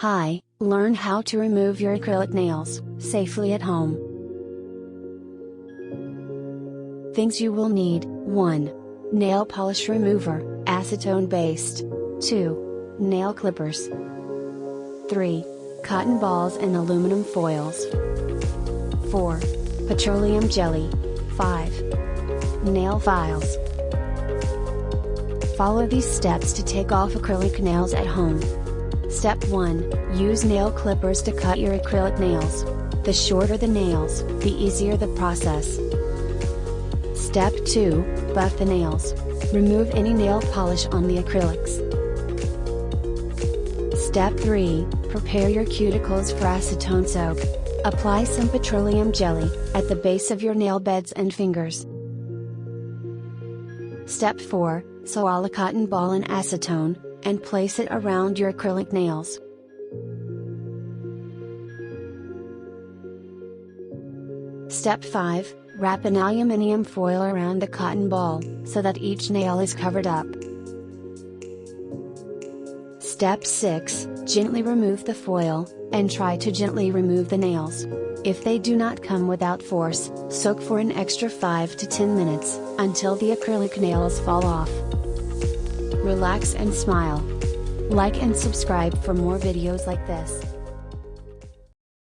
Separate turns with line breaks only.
Hi, learn how to remove your acrylic nails safely at home. Things you will need: 1. Nail polish remover, acetone based. 2. Nail clippers. 3. Cotton balls and aluminum foils. 4. Petroleum jelly. 5. Nail files. Follow these steps to take off acrylic nails at home. Step 1. Use nail clippers to cut your acrylic nails. The shorter the nails, the easier the process. Step 2. Buff the nails. Remove any nail polish on the acrylics. Step 3. Prepare your cuticles for acetone soak. Apply some petroleum jelly at the base of your nail beds and fingers. Step 4. Swirl a cotton ball in acetone, and place it around your acrylic nails. Step 5. Wrap an aluminum foil around the cotton ball, so that each nail is covered up. Step 6. Gently remove the foil, and try to gently remove the nails. If they do not come without force, soak for an extra 5 to 10 minutes, until the acrylic nails fall off. Relax and smile. Like and subscribe for more videos like this.